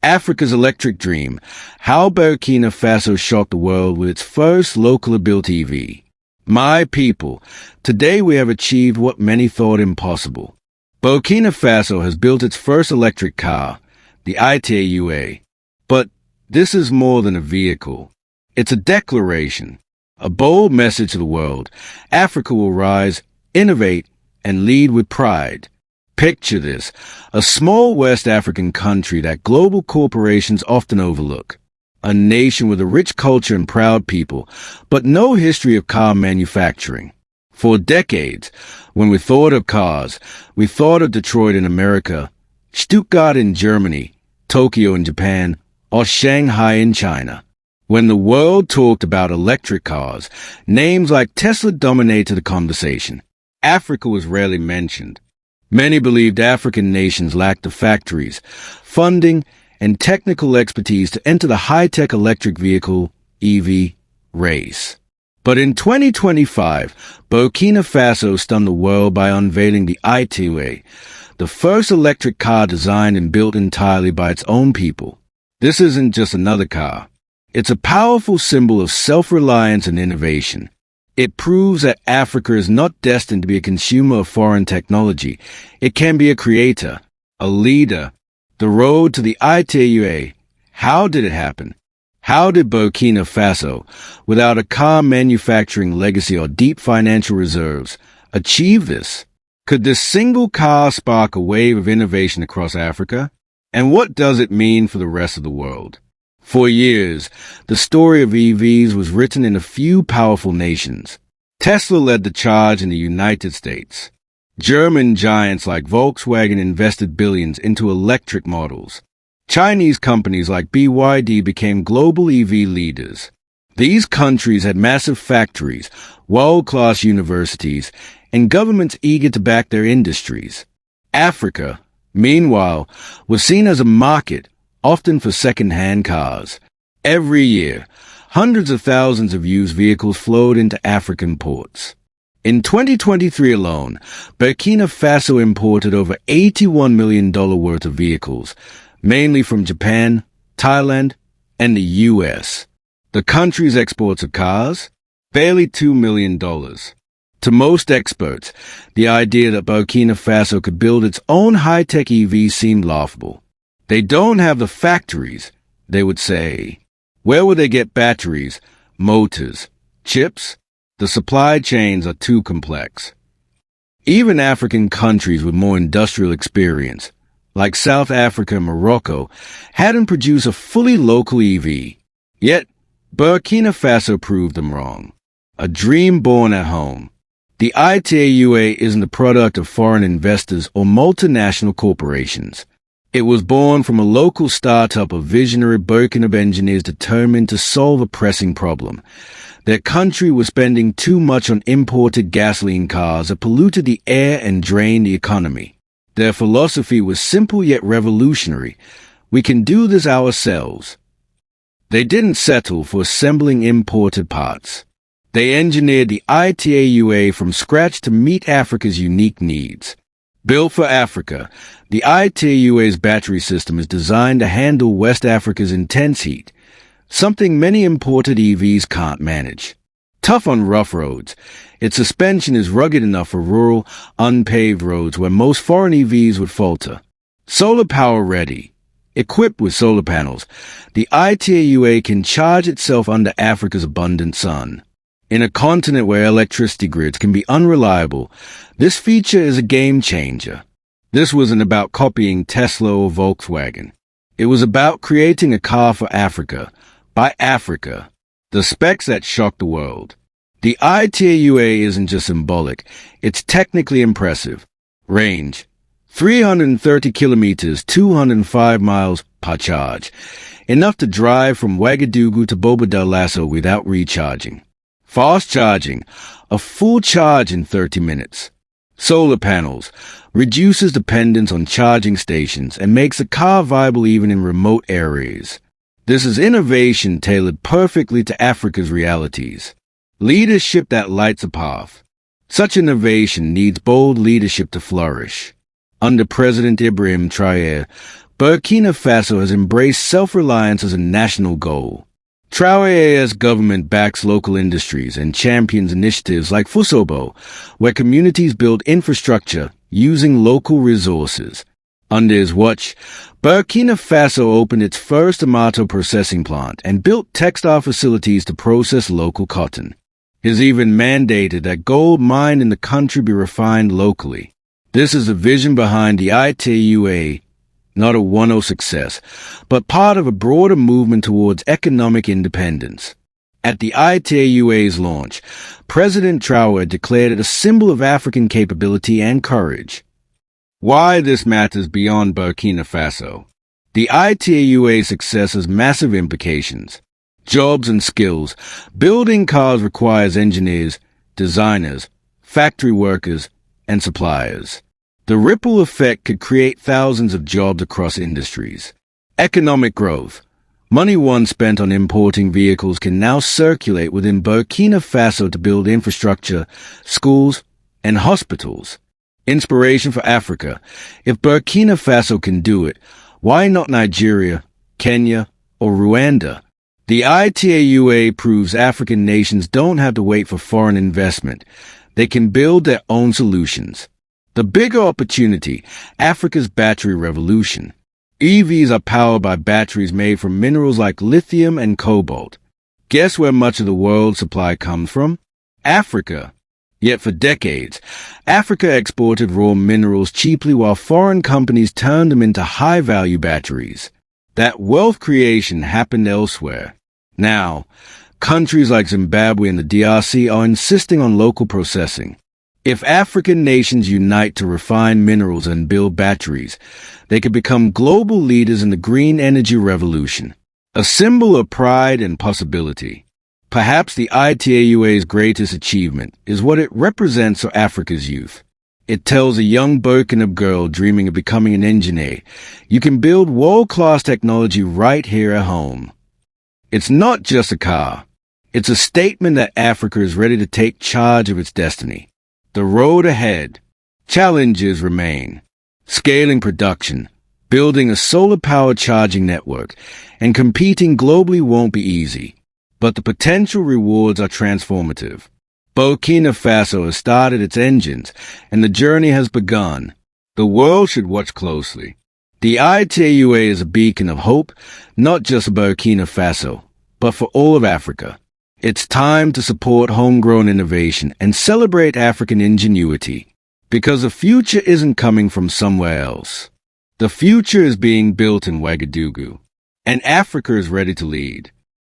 Africa's electric dream, how Burkina Faso shocked the world with its first locally built EV. My people, today we have achieved what many thought impossible. Burkina Faso has built its first electric car, the ITAUA. But this is more than a vehicle. It's a declaration, a bold message to the world. Africa will rise, innovate, and lead with pride. Picture this, a small West African country that global corporations often overlook. A nation with a rich culture and proud people, but no history of car manufacturing. For decades, when we thought of cars, we thought of Detroit in America, Stuttgart in Germany, Tokyo in Japan, or Shanghai in China. When the world talked about electric cars, names like Tesla dominated the conversation. Africa was rarely mentioned. Many believed African nations lacked the factories, funding, and technical expertise to enter the high-tech electric vehicle, EV, race. But in 2025, Burkina Faso stunned the world by unveiling the ITAUA, the first electric car designed and built entirely by its own people. This isn't just another car. It's a powerful symbol of self-reliance and innovation. It proves that Africa is not destined to be a consumer of foreign technology. It can be a creator, a leader. The road to the ITAUA. How did it happen? How did Burkina Faso, without a car manufacturing legacy or deep financial reserves, achieve this? Could this single car spark a wave of innovation across Africa? And what does it mean for the rest of the world? For years, the story of EVs was written in a few powerful nations. Tesla led the charge in the United States. German giants like Volkswagen invested billions into electric models. Chinese companies like BYD became global EV leaders. These countries had massive factories, world-class universities, and governments eager to back their industries. Africa, meanwhile, was seen as a market, often for second-hand cars. Every year, hundreds of thousands of used vehicles flowed into African ports. In 2023 alone, Burkina Faso imported over $81 million worth of vehicles, mainly from Japan, Thailand, and the U.S. The country's exports of cars? Barely $2 million. To most experts, the idea that Burkina Faso could build its own high-tech EV seemed laughable. They don't have the factories, they would say. Where would they get batteries, motors, chips? The supply chains are too complex. Even African countries with more industrial experience, like South Africa and Morocco, hadn't produced a fully local EV. Yet, Burkina Faso proved them wrong. A dream born at home. The ITAUA isn't the product of foreign investors or multinational corporations. It was born from a local startup of visionary Burkinabé engineers determined to solve a pressing problem. Their country was spending too much on imported gasoline cars that polluted the air and drained the economy. Their philosophy was simple yet revolutionary. We can do this ourselves. They didn't settle for assembling imported parts. They engineered the ITAUA from scratch to meet Africa's unique needs. Built for Africa, the ITAUA's battery system is designed to handle West Africa's intense heat, something many imported EVs can't manage. Tough on rough roads, its suspension is rugged enough for rural, unpaved roads where most foreign EVs would falter. Solar power ready. Equipped with solar panels, the ITAUA can charge itself under Africa's abundant sun. In a continent where electricity grids can be unreliable, this feature is a game changer. This wasn't about copying Tesla or Volkswagen. It was about creating a car for Africa, by Africa. The specs that shocked the world. The ITAUA isn't just symbolic, it's technically impressive. Range: 330 kilometers, 205 miles per charge. Enough to drive from Ouagadougou to Bobo Dioulasso without recharging. Fast charging, a full charge in 30 minutes. Solar panels, reduces dependence on charging stations and makes the car viable even in remote areas. This is innovation tailored perfectly to Africa's realities. Leadership that lights a path. Such innovation needs bold leadership to flourish. Under President Ibrahim Traoré, Burkina Faso has embraced self-reliance as a national goal. Traoré's government backs local industries and champions initiatives like Fusobo, where communities build infrastructure using local resources. Under his watch, Burkina Faso opened its first tomato processing plant and built textile facilities to process local cotton. He's even mandated that gold mined in the country be refined locally. This is the vision behind the ITAUA, not a one-off success, but part of a broader movement towards economic independence. At the ITAUA's launch, President Traoré declared it a symbol of African capability and courage. Why this matters beyond Burkina Faso. The ITAUA's success has massive implications. Jobs and skills. Building cars requires engineers, designers, factory workers, and suppliers. The ripple effect could create thousands of jobs across industries. Economic growth. Money once spent on importing vehicles can now circulate within Burkina Faso to build infrastructure, schools, and hospitals. Inspiration for Africa. If Burkina Faso can do it, why not Nigeria, Kenya, or Rwanda? The ITAUA proves African nations don't have to wait for foreign investment. They can build their own solutions. The bigger opportunity, Africa's battery revolution. EVs are powered by batteries made from minerals like lithium and cobalt. Guess where much of the world's supply comes from? Africa. Yet for decades, Africa exported raw minerals cheaply while foreign companies turned them into high-value batteries. That wealth creation happened elsewhere. Now, countries like Zimbabwe and the DRC are insisting on local processing. If African nations unite to refine minerals and build batteries, they could become global leaders in the green energy revolution, a symbol of pride and possibility. Perhaps the ITAUA's greatest achievement is what it represents for Africa's youth. It tells a young Burkinabé girl dreaming of becoming an engineer, you can build world-class technology right here at home. It's not just a car. It's a statement that Africa is ready to take charge of its destiny. The road ahead. Challenges remain. Scaling production, building a solar-powered charging network, and competing globally won't be easy. But the potential rewards are transformative. Burkina Faso has started its engines, and the journey has begun. The world should watch closely. The ITAUA is a beacon of hope, not just for Burkina Faso, but for all of Africa. It's time to support homegrown innovation and celebrate African ingenuity, because the future isn't coming from somewhere else. The future is being built in Ouagadougou, and Africa is ready to lead.